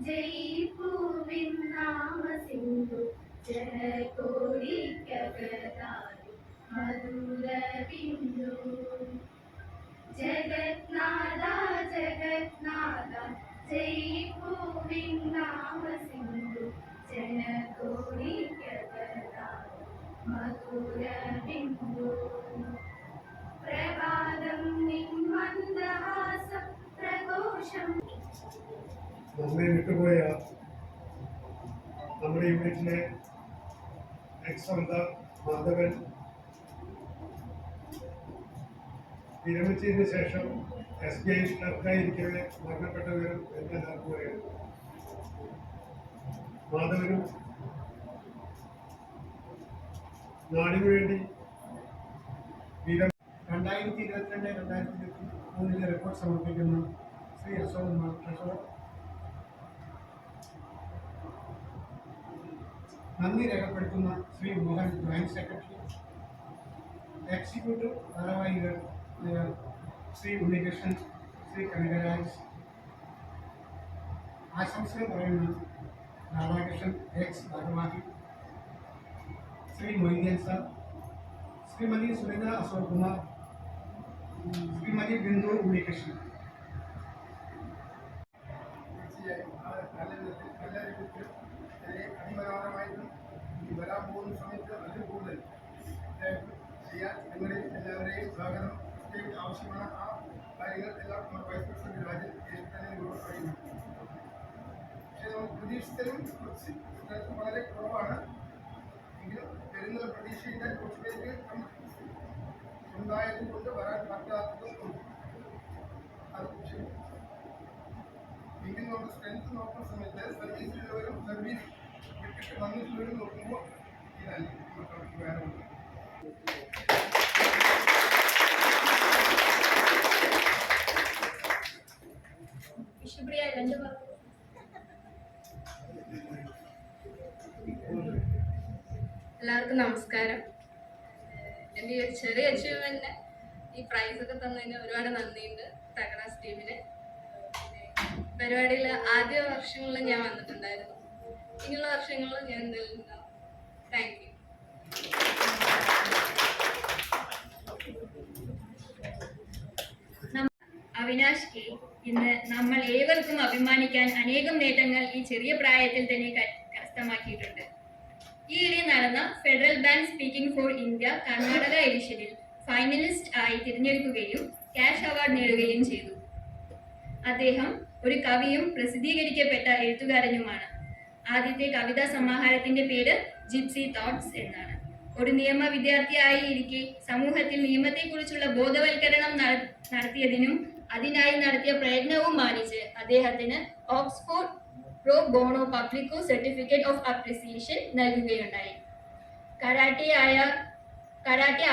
ജയിപ്പൂവിൻ നാമസിന്ധു ജനകോടിക്കകതായി മധുര ബിന്ദു. ജഗന്നാഥ ജഗന്നാഥ ജയിപ്പൂവിൻ നാമസിന്ധു ജനകോടിക്കകതായി മധുര ബിന്ദു. പ്രഭാതം നിൻ മന്ദഹാസം പ്രഘോഷം. നമ്മെ വിട്ടുപോയ നമ്മുടെ യൂണിറ്റിലെ എക്സ് മാധവൻ വിരമിച്ചതിന് ശേഷം SBI ക്ലർക്കായിരിക്കവെ മരണപ്പെട്ട വിവരം എല്ലാവർക്കും അറിയാം. മാധവനും നാടിനു വേണ്ടി 2022-2023 റിപ്പോർട്ട് സമർപ്പിക്കുന്ന ശ്രീ അശോക് ട്രഷറർ, നന്ദി രേഖപ്പെടുത്തുന്ന Shri Mohan joint secretary, executive ഭാരവാഹികൾ ശ്രീ ഉണ്ണികൃഷ്ണൻ, ശ്രീ കനകരാജ്, ആശംസകൾ പറയുന്ന രാധാകൃഷ്ണൻ എക്സ് ഭാരവാഹി, ശ്രീ മൊയ്തീൻ സാർ, ശ്രീമതി സുരേന്ദ്ര അശോക് കുമാർ, ശ്രീമതി ബിന്ദു ഉണ്ണികൃഷ്ണൻ. അതിമനോഹരമായിട്ടും ഈ വരാൻ പോകുന്ന സമയത്ത് അതിൽ കൂടുതൽ ചെയ്യാൻ നിങ്ങളിൽ എല്ലാവരെയും സ്വാഗതം ആവശ്യമാണ്. ആ കാര്യങ്ങൾ എല്ലാം നമ്മുടെ വൈസ് പ്രസിഡന്റ് രാജൻ തന്നെ പറയുന്നു. പക്ഷേ നമ്മൾ പ്രതീക്ഷിച്ചതും വളരെ കുറവാണ്. എങ്കിലും വരുന്ന പ്രതീക്ഷയുടെ കുറച്ചിലേക്ക് ഉണ്ടായതും കൊണ്ട് വരാൻ പറ്റാത്തതും ഉണ്ട്. അത് എങ്കിലും നമ്മുടെ സ്ട്രെങ്ത് നോക്കുന്ന സമയത്ത് സർവീസിലുള്ളവരും സർവീസ് വിട്ടിട്ട് വന്നിട്ടുള്ളവരും നോക്കുമ്പോൾ ഇതല്ല മക്കൾക്ക് വേറെ ഉണ്ട്. എല്ലാവർക്കും നമസ്കാരം. എൻ്റെ ഈ ഒരു ചെറിയ അച്ചീവ്മെന്റിന് ഈ പ്രൈസൊക്കെ തന്നതിന് ഒരുപാട് നന്ദിയുണ്ട് തകടാസ് ടീമിന്. പരിപാടിയിൽ ആദ്യ വർഷങ്ങളിൽ ഞാൻ വന്നിട്ടുണ്ടായിരുന്നു, ഇനിയുള്ള വർഷങ്ങളിൽ ഞാൻ എന്തായാലും ഉണ്ടാവും. Thank you. അവിനാഷ് കെ, ഇന്ന് നമ്മൾ ഏവർക്കും അഭിമാനിക്കാൻ അനേകം നേട്ടങ്ങൾ ഈ ചെറിയ പ്രായത്തിൽ തന്നെ കരസ്ഥമാക്കിയിട്ടുണ്ട്. ഈയിടെ നടന്ന federal bank speaking for India Karnataka എഡിഷനിൽ ഫൈനലിസ്റ്റ് ആയി തിരഞ്ഞെടുക്കുകയും ക്യാഷ് അവാർഡ് നേടുകയും ചെയ്തു. അദ്ദേഹം ഒരു കവിയും പ്രസിദ്ധീകരിക്കപ്പെട്ട എഴുത്തുകാരനുമാണ്. ആദ്യത്തെ കവിതാ സമാഹാരത്തിന്റെ പേര് ജിപ്സി തോട്ട്സ് എന്നാണ്. ഒരു നിയമ വിദ്യാർത്ഥിയായി ഇരിക്കെ സമൂഹത്തിൽ നിയമത്തെക്കുറിച്ചുള്ള ബോധവൽക്കരണം നടത്തിയതിനും അതിനായി നടത്തിയ പ്രയത്നവും മാനിച്ച് അദ്ദേഹത്തിന് Oxford pro bono publico certificate of appreciation നൽകുകയുണ്ടായി. കരാട്ടെ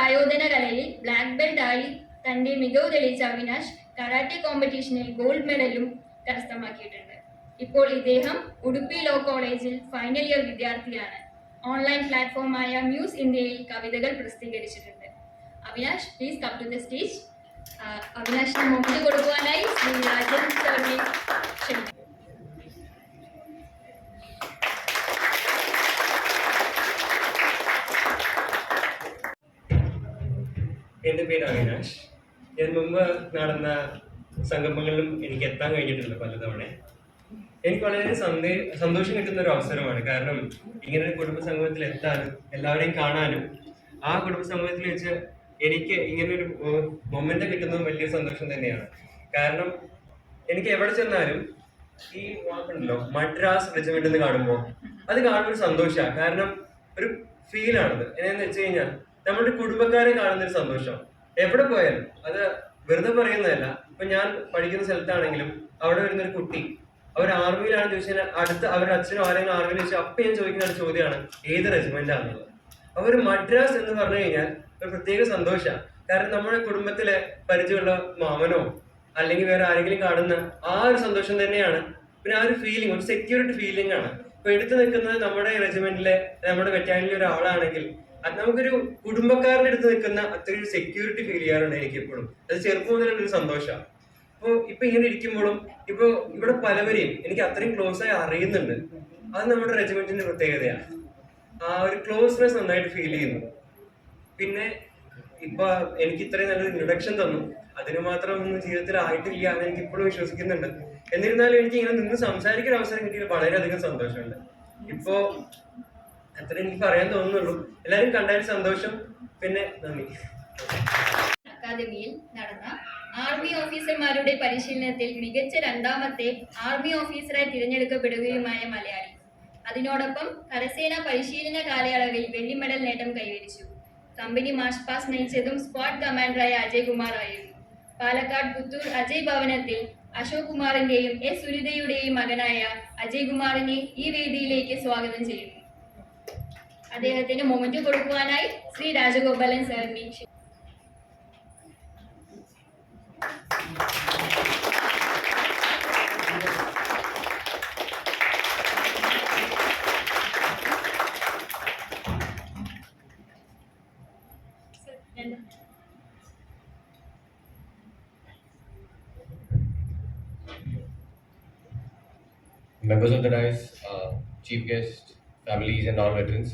ആയോധന കലയിൽ ബ്ലാക്ക് ബെൽറ്റ് ആയി തന്റെ മികവ് തെളിയിച്ച അവിനാഷ് കരാട്ടെ കോമ്പറ്റീഷനിൽ ഗോൾഡ് മെഡലും കരസ്ഥമാക്കിയിട്ടുണ്ട്. ഇപ്പോൾ ഇദ്ദേഹം ഉടുപ്പി ലോ കോളേജിൽ ഫൈനൽ ഇയർ വിദ്യാർത്ഥിയാണ്. ഓൺലൈൻ പ്ലാറ്റ്ഫോമായ മ്യൂസ് ഇന്ത്യയിൽ കവിതകൾ പ്രസിദ്ധീകരിച്ചിട്ടുണ്ട്. Avinash, please come to the stage. അവിനാഷിന് മൊമെന്റ് കൊടുക്കുവാനായി ശ്രീ രാജൻ സാറിനെ ക്ഷണിക്കുന്നു. എൻ്റെ പേര് അവിനാഷ്. ഞാൻ മുമ്പ് നടന്ന സംഗമങ്ങളിലും എനിക്ക് എത്താൻ കഴിഞ്ഞിട്ടുണ്ട് പലതവണ. എനിക്ക് വളരെ സന്തോഷം കിട്ടുന്ന ഒരു അവസരമാണ്. കാരണം ഇങ്ങനെ ഒരു കുടുംബ സംഗമത്തിൽ എത്താനും എല്ലാവരെയും കാണാനും ആ കുടുംബ സമൂഹത്തിൽ വെച്ച് എനിക്ക് ഇങ്ങനൊരു മൊമെന്റ് കിട്ടുന്നത് വലിയ സന്തോഷം തന്നെയാണ്. കാരണം എനിക്ക് എവിടെ ചെന്നാലും ഈ വാക്കുണ്ടല്ലോ മദ്രാസ് റെജിമെന്റ് എന്ന് കാണുമ്പോൾ അത് കാണുമ്പോൾ ഒരു സന്തോഷമാണ്. കാരണം ഒരു ഫീലാണത്. എന്നു വെച്ച് കഴിഞ്ഞാൽ നമ്മുടെ കുടുംബക്കാരെ കാണുന്നൊരു സന്തോഷം എവിടെ പോയാലും അത് വെറുതെ പറയുന്നതല്ല. ഇപ്പൊ ഞാൻ പഠിക്കുന്ന സ്ഥലത്താണെങ്കിലും അവിടെ വരുന്നൊരു കുട്ടി അവർ ആർമിയിലാണെന്ന് ചോദിച്ചാൽ അടുത്ത് അവരുടെ അച്ഛനോ ആരെങ്കിലും ആർമിയിൽ ചോദിച്ചാൽ അപ്പം ഞാൻ ചോദിക്കുന്ന ഒരു ചോദ്യമാണ് ഏത് റെജിമെന്റ് ആണെന്നുള്ളത്. അവർ മദ്രാസ് എന്ന് പറഞ്ഞു കഴിഞ്ഞാൽ ഒരു പ്രത്യേക സന്തോഷമാണ്. കാരണം നമ്മുടെ കുടുംബത്തിലെ പരിചയമുള്ള മാമനോ അല്ലെങ്കിൽ വേറെ ആരെങ്കിലും കാണുന്ന ആ ഒരു സന്തോഷം തന്നെയാണ്. പിന്നെ ആ ഒരു ഫീലിംഗ്, ഒരു സെക്യൂരിറ്റി ഫീലിംഗ് ആണ്. ഇപ്പൊ എടുത്തു നിൽക്കുന്നത് നമ്മുടെ റെജിമെന്റിലെ നമ്മുടെ ബറ്റാലിയനിലെ ഒരാളാണെങ്കിൽ അത് നമുക്കൊരു കുടുംബക്കാരുടെ അടുത്ത് നിൽക്കുന്ന അത്രയൊരു സെക്യൂരിറ്റി ഫീൽ ചെയ്യാറുണ്ട് എനിക്ക് എപ്പോഴും. അത് ചെറുപ്പം മുതലുള്ള ഒരു സന്തോഷമാണ്. ഇപ്പൊ ഇങ്ങനെ ഇരിക്കുമ്പോഴും ഇപ്പൊ ഇവിടെ പലവരെയും എനിക്ക് അത്രയും ക്ലോസ് ആയി അറിയുന്നുണ്ട്. അത് നമ്മുടെ റെജിമെന്റിന്റെ പ്രത്യേകതയാണ്. ആ ഒരു ക്ലോസ്നെസ് നന്നായിട്ട് ഫീൽ ചെയ്യുന്നു. പിന്നെ ഇപ്പൊ എനിക്ക് ഇത്രയും നല്ലൊരു ഇൻട്രൊഡക്ഷൻ തന്നു, അതിന് മാത്രം ഒന്നും ജീവിതത്തിൽ ആയിട്ടില്ല എന്ന് എനിക്ക് ഇപ്പോഴും വിശ്വസിക്കുന്നുണ്ട്. എന്നിരുന്നാലും എനിക്ക് ഇങ്ങനെ നിന്ന് സംസാരിക്കാൻ അവസരം കിട്ടിയതിൽ വളരെയധികം സന്തോഷമുണ്ട്. ഇപ്പോ അത്ര എനിക്ക് പറയാൻ തോന്നുന്നുള്ളൂ. എല്ലാവരും കണ്ടതിൽ സന്തോഷം. പിന്നെ നന്ദി. അക്കാദമിയിൽ നടന്ന ആർമി ഓഫീസർമാരുടെ പരിശീലനത്തിൽ മികച്ച രണ്ടാമത്തെ ആർമി ഓഫീസറായി തിരഞ്ഞെടുക്കപ്പെടുകയുമായ മലയാളി. അതിനോടൊപ്പം കരസേന പരിശീലന കാലയളവിൽ വെള്ളി മെഡൽ നേട്ടം കൈവരിച്ചു. കമ്പനി മാർച്ച് പാസ് നയിച്ചതും സ്ക്വാഡ് കമാൻഡറായ അജയ് കുമാർ ആയിരുന്നു. പാലക്കാട് പുത്തൂർ അജയ് ഭവനത്തിൽ അശോക് കുമാറിന്റെയും എസ് സുനിതയുടെയും മകനായ അജയ് കുമാറിനെ ഈ വേദിയിലേക്ക് സ്വാഗതം ചെയ്യുന്നു. അദ്ദേഹത്തിന് മൊമെന്റ് കൊടുക്കുവാനായി ശ്രീ രാജഗോപാലൻ സാറിനെ members of the dais, chief guests, families, and all veterans.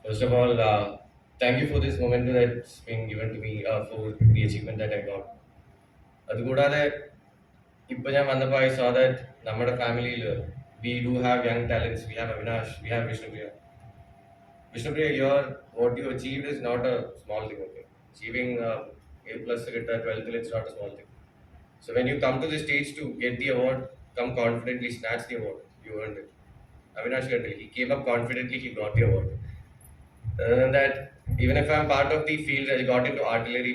First of all, thank you for this moment that's been given to me for the achievement that I got. അതുകൂടാതെ ഇപ്പോൾ ഞാൻ വന്നപ്പോൾ I saw that നമ്മുടെ ഫാമിലിയിൽ we do have young talents. We have Avinash, we have Vishnupriya. Vishnupriya, what you achieved is not a small thing. Okay, achieving A+ കിട്ടുക 12th, it's not a small thing. So when you come to the stage to get the award, come confidently, snatch the award. You earned it. Avinash Gandhi, he came up confidently, he got the award. Other than that, even if I'm part of the field, I got into artillery.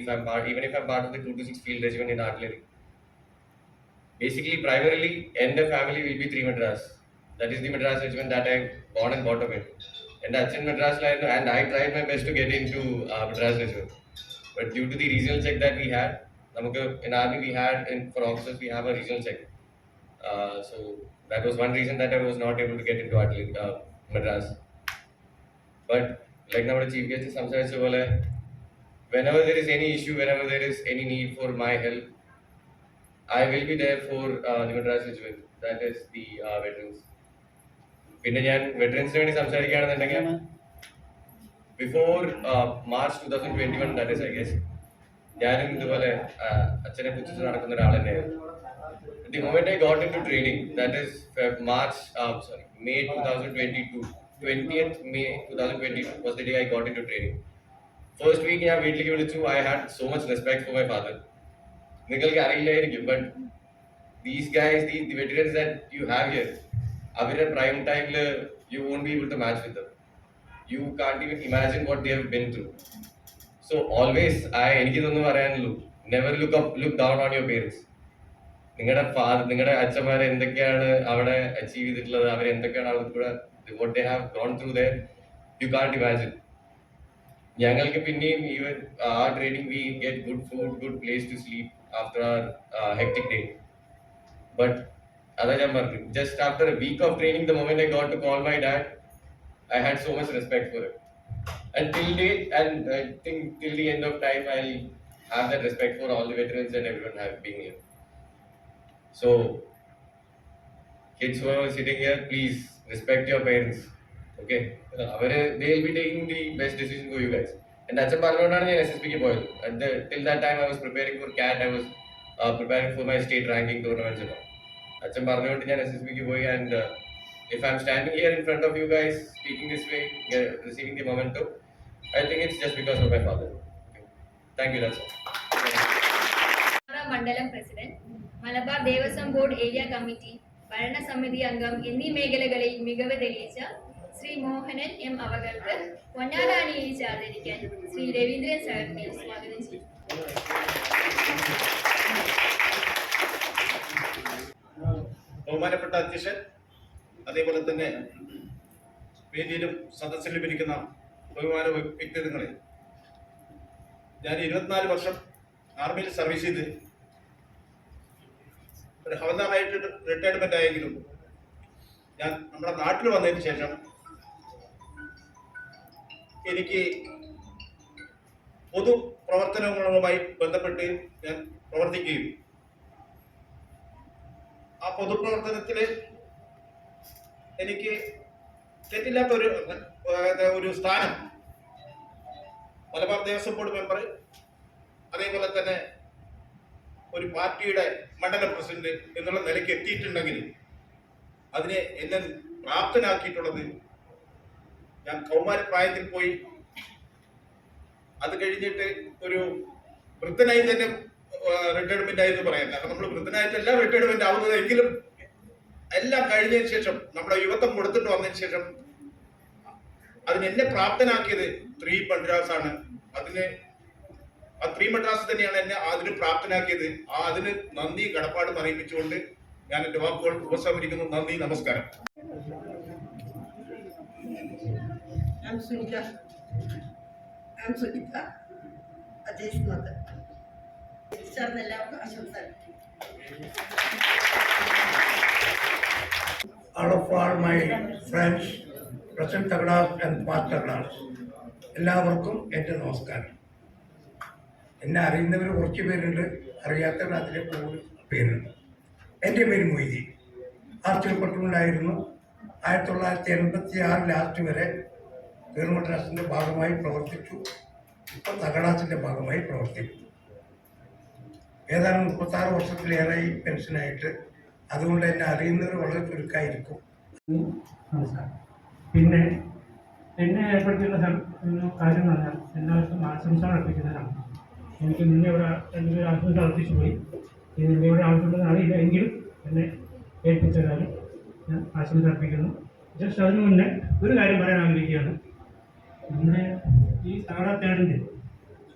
Even if I'm part of the 226 field regiment in artillery. Basically, primarily, in the family will be 3 Madras. That is the Madras regiment that I born and brought up in. And that's in Madras line, and I tried my best to get into Madras regiment. But due to the regional check that we had, in army we had, for officers we have a regional check. So that was one reason that I was not able to get into artillery, Madras. But like our chief guest samsaricha pole, whenever there is any issue, whenever there is any need for my help, I will be there for the Madras regiment. That is the veterans. പിന്നെ ഞാൻ വെറ്ററൻസിന് വേണ്ടി സംസാരിക്കുകയാണെന്നുണ്ടെങ്കിൽ before March 2021, that is I guess, ഞാനും ഇതുപോലെ അച്ഛനെ പുച്ഛിച്ച് നടക്കുന്ന ഒരാൾ തന്നെയായിരുന്നു. The moment I got into training, that is May 2022, 20th May 2022 was the day I got into training. First week ഞാൻ വീട്ടിലേക്ക് വിളിച്ചു. I had so much respect for my father. നിങ്ങൾക്ക് അറിയില്ലായിരിക്കും, but these guys, the veterans that you have here, അവരുടെ prime time you won't be able to match with them. You can't even imagine what they have been through. So always, എനിക്ക് ഇതൊന്നും പറയാനുള്ളൂ, never look down on your parents. നിങ്ങളുടെ അച്ഛന്മാരെ എന്തൊക്കെയാണ് അവിടെ achieve ചെയ്തിട്ടുള്ളത്, അവരെന്തൊക്കെയാണ് അവിടെ കൂടെ what they have gone through there, you can't imagine. ഞങ്ങൾക്ക് പിന്നെയും ഈവൻ ആ training we get good food, good place to sleep after our hectic day. But അതാ ഞാൻ പറഞ്ഞു, just after a week of training, the moment I got to call my dad, I had so much respect for him. And till date, and I think till the end of time, I'll have that respect for all the veterans and everyone being here. So, kids who are sitting here, please respect your parents. Okay? They'll be taking the best decision for you guys. And that's a part of the SSB boil. Till that time, I was preparing for CAT, I was preparing for my state ranking tournaments and all. That's a part of the SSB boy. And if I'm standing here in front of you guys, speaking this way, receiving the momentum, I think it's just because of my father. Okay. Thank you, that's all. മണ്ഡലം president, Malabar Devaswom board area committee, ഭരണസമിതി അംഗം എന്നീ മേഖലകളിൽ മികവ് തെളിയിച്ച Shri Mohanan M അവകൾക്ക് പൊന്നാട അണിയിച്ച് ആദരിക്കാൻ ശ്രീ രവീന്ദ്രൻ സാറിനെ സ്വാഗതം ചെയ്തു. ബഹുമാനപ്പെട്ട അധ്യക്ഷൻ, അതേപോലെ തന്നെ വേദിയിലും സദസ്സിലും ഇരിക്കുന്ന ബഹുമാന വ്യക്തിത്വങ്ങളെ, ഞാൻ 24 വർഷം ആർമിയിൽ സർവീസ് ചെയ്ത് ഒരു ഹവൽദാറായിട്ട് റിട്ടയർമെന്റ് ആയെങ്കിലും ഞാൻ നമ്മുടെ നാട്ടിൽ വന്നതിന് ശേഷം എനിക്ക് പൊതു പ്രവർത്തനങ്ങളുമായി ബന്ധപ്പെട്ട് ഞാൻ പ്രവർത്തിക്കുകയും ആ പൊതുപ്രവർത്തനത്തിൽ എനിക്ക് തെറ്റില്ലാത്ത ഒരു സ്ഥാനം മലബാർ ദേവസ്വം ബോർഡ് മെമ്പർ, അതേപോലെ തന്നെ ഒരു പാർട്ടിയുടെ മണ്ഡലം പ്രസിഡന്റ് എന്നുള്ള നിലയ്ക്ക് എത്തിയിട്ടുണ്ടെങ്കിൽ അതിനെ എന്നെ പ്രാപ്തനാക്കിയിട്ടുള്ളത് ഞാൻ കൗമാരപ്രായത്തിൽ പോയി അത് കഴിഞ്ഞിട്ട് ഒരു വൃദ്ധനായി തന്നെ റിട്ടയർമെന്റ് ആയെന്ന് പറയാം. കാരണം നമ്മൾ വൃദ്ധനായിട്ടല്ല റിട്ടയർമെന്റ് ആവുന്നത്, എങ്കിലും എല്ലാം കഴിഞ്ഞതിന് ശേഷം നമ്മുടെ യുവത്വം കൊടുത്തിട്ട് വന്നതിന് ശേഷം അതിന് എന്നെ പ്രാപ്തനാക്കിയത് 3 മദ്രാസ് ആണ്. ആ 3 മദ്രാസ് തന്നെയാണ് എന്നെ അതിന് പ്രാപ്തനാക്കിയത്. അതിന് നന്ദി കടപ്പാട് അറിയിപ്പിച്ചുകൊണ്ട് ഞാൻ എൻ്റെ വാക്കുകൾ ഉപസംഹരിക്കുന്നു. നന്ദി, നമസ്കാരം. I'm Sunita, Ajay's mother. എല്ലാവർക്കും ആശംസ. All of my friends, present Tagadas and past Tagadas, എല്ലാവർക്കും എൻ്റെ നമസ്കാരം. എന്നെ അറിയുന്നവർ കുറച്ച് പേരുണ്ട്, അറിയാത്തവർ അതിലെ കൂടുതൽ പേരുണ്ട്. എൻ്റെ പേര് മൊയ്തീൻ. ആർച്ചിൽപ്പെട്ടുണ്ടായിരുന്നു. 1986 ലാസ്റ്റ് വരെ മദ്രാസിൻ്റെ ഭാഗമായി പ്രവർത്തിച്ചു. ഇപ്പം തകടാസിൻ്റെ ഭാഗമായി പ്രവർത്തിക്കുന്നു. ഏതാനും 36 വർഷത്തിലേറെയായി പെൻഷനായിട്ട്. അതുകൊണ്ട് എന്നെ അറിയുന്നവർ വളരെ ചുരുക്കമായിരിക്കും. നമസ്കാരം. പിന്നെ എന്നെ ഏർപ്പെടുത്തിയുള്ള കാര്യം എന്ന് പറഞ്ഞാൽ എല്ലാവർക്കും ആശംസ അർപ്പിക്കുന്നതാണ്. എനിക്ക് നിന്നെ ഇവിടെ എന്തെങ്കിലും ആശംസ അർപ്പിച്ചു പോയി. നിന്നെ ഇവിടെ ആവശ്യമുണ്ടെന്ന് അറിയില്ല, എങ്കിലും എന്നെ ഏൽപ്പിച്ച കാര്യം ഞാൻ ആശംസ അർപ്പിക്കുന്നു. ജസ്റ്റ് അതിന് മുന്നേ ഒരു കാര്യം പറയാൻ ആഗ്രഹിക്കുകയാണ്. നമ്മുടെ ഈ തകടത്തേടിൻ്റെ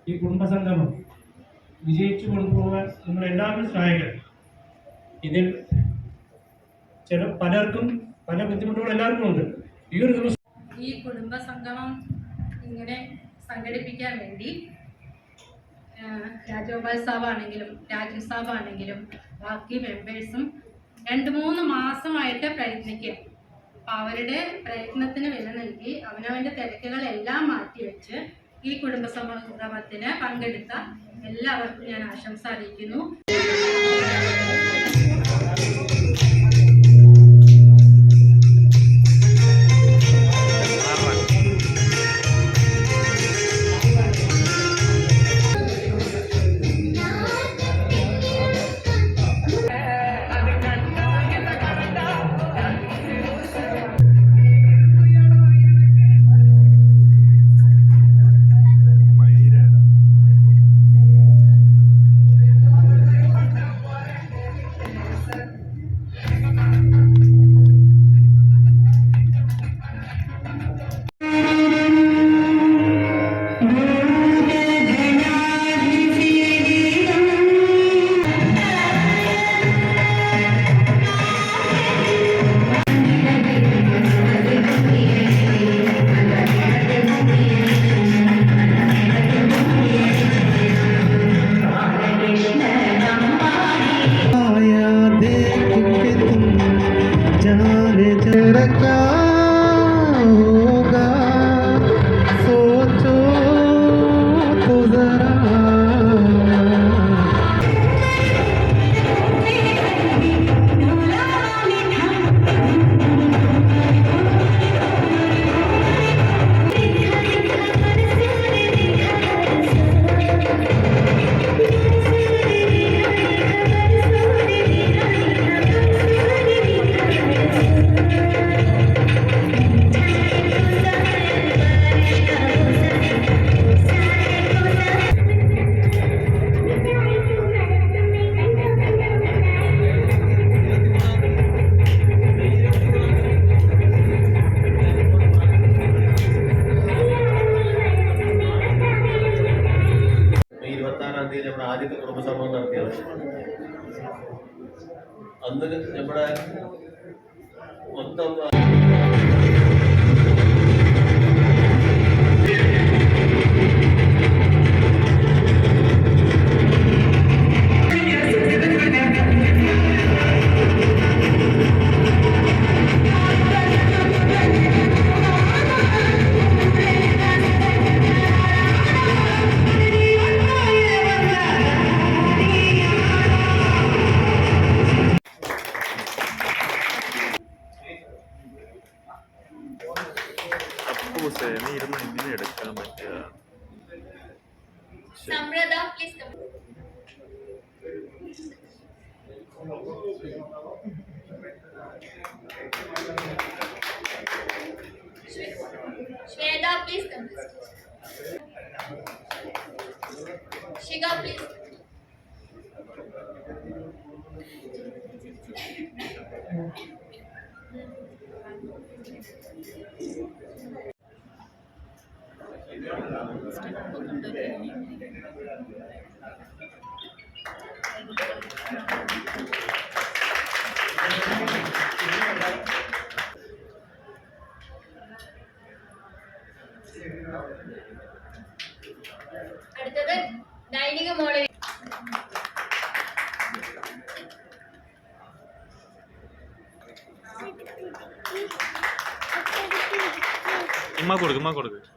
ഈ കുടുംബസംഗമം വിജയിച്ചു കൊണ്ടുപോകാൻ നമ്മളെല്ലാവരും സഹായിക്കണം. ഇതിൽ പലർക്കും പല ബുദ്ധിമുട്ടുകൾ എല്ലാവർക്കും ഉണ്ട്. ഈ ഒരു ദിവസം ഈ കുടുംബ സംഗമം ഇങ്ങനെ സംഘടിപ്പിക്കാൻ വേണ്ടി രാജഗോപാൽ സാബാണെങ്കിലും രാജു സാബാണെങ്കിലും ബാക്കി മെമ്പേഴ്സും 2-3 മാസമായിട്ട് പ്രയത്നിക്കുക. അപ്പം അവരുടെ പ്രയത്നത്തിന് വില നൽകി അവനവൻ്റെ തിരക്കുകളെല്ലാം മാറ്റിവെച്ച് ഈ കുടുംബ സംഗമത്തിന് പങ്കെടുത്ത എല്ലാവർക്കും ഞാൻ ആശംസ അറിയിക്കുന്നു. നമ്മുടെ ആദ്യത്തെ കുടുംബസംഗമം നടത്തിയത്. അന്ന് നമ്മുടെ മൊത്തം ഹുസൈന ഇരുന്ന് എങ്ങനെ എടുക്കാൻ പറ്റുക? Samrada, please come. Shweta, please come. Shiga, please. അടുത്തത് ദൈനിക മോളെ ഉമ്മ കൊടുക്ക്